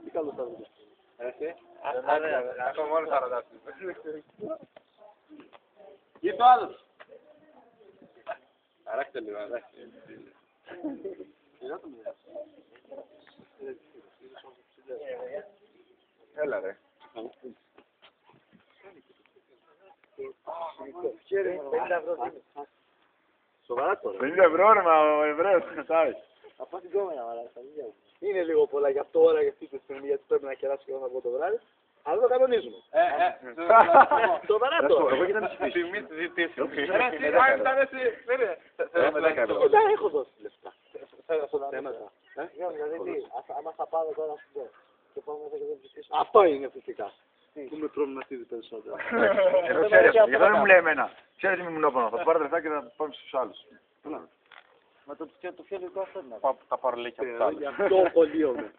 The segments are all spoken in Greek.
Τι καλό θα δούμε. Εσύ. Ακόμα μόνο 40. Ή το άλλος. Αράξτε λίγο, αράξτε. Έλα ρε. Σοβαρά τώρα. 50 ευρώ ρε, μα ο Εβραίος κρατάει. Θα πάω την κόμενα, μαλάκα. Είναι λίγο πολλά για τώρα για αυτή τη στιγμή, γιατί πρέπει να κεράσει και εγώ θα πω το βράδυ. Αλλά το κανονίζουμε. Σοβαρά τώρα. Εγώ και να τιμή συζητήσεων. Δεν έχω δώσει λεφτά. Δηλαδή, άμα θα πάω τώρα να σου πω και πάμε μέσα και δεν ψηφίσω. Αυτό είναι φυσικά. Που με προβληματίζει περισσότερο. Εγώ ξέρετε, γι' αυτό δεν μου λέει εμένα. Ξέρετε τι μου νόπανα, θα πάρω λεφτά και θα πάμε στους άλλους. Μα το φιαλικό αυτό είναι. Θα πάρω λέει και από τους άλλους. Γι' αυτό απολύομαι.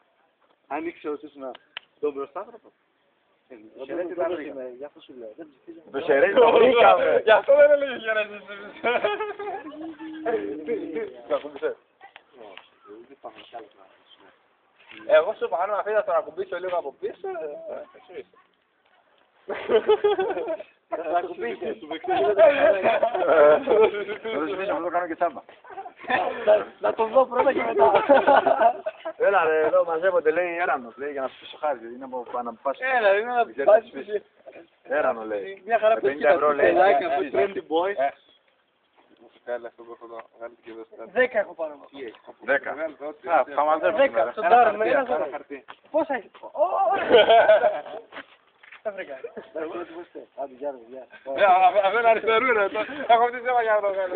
Αν ήξερα ότι ήσουν τον μπροστάθρωπο. Γι' αυτό σου λέω. Το σερέι το βρήκαμε. Γι' αυτό δεν έλεγε χαιρέτης. Το ακουμπήσες. Εγώ σου είπα, αν με αφήνας τον ακουμπήσω λίγο από πίσω, εσύ είσαι. Θα ακουμπήσεις. Θα το ζητήσω, θα το κάνω και τσάμπα. Να τον δω πρώτα και μετά. Έλα ρε, εδώ μαζεύονται, λέει έρανος, λέει, για να σου πείσω χάρη, είναι από αναπάσεις. Έλα, είναι να πάσεις. Έρανο λέει. Μια χαρά που 50 ευρώ λέει. Trendy boy. Κάλε αυτό που έχω εδώ, βγάλε και εδώ στα... 10 έχω πάρει. 10. Θα μαζεύουμε. 10, τσοντάρουμε. Πόσα έχει. Τα βρήκα. Άντε, γεια ρε. Αυτό είναι αριστερού ρε, έχω αυτή θέμα για να το βγάλω.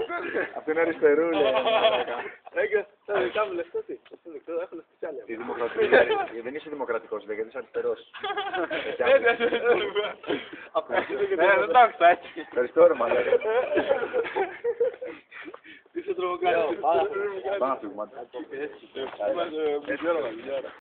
Αυτό είναι αριστερού λέει. Έγκαι, τα δικά μου λεφτά τι. Έχω λεφτά άλλα. Δεν είσαι δημοκρατικός, γιατί είσαι αριστερός. Δεν το άκουσα έτσι. Ευχαριστώ ρε μαλάκα. Είσαι τρομοκράτης. Πάμε να φύγουμε.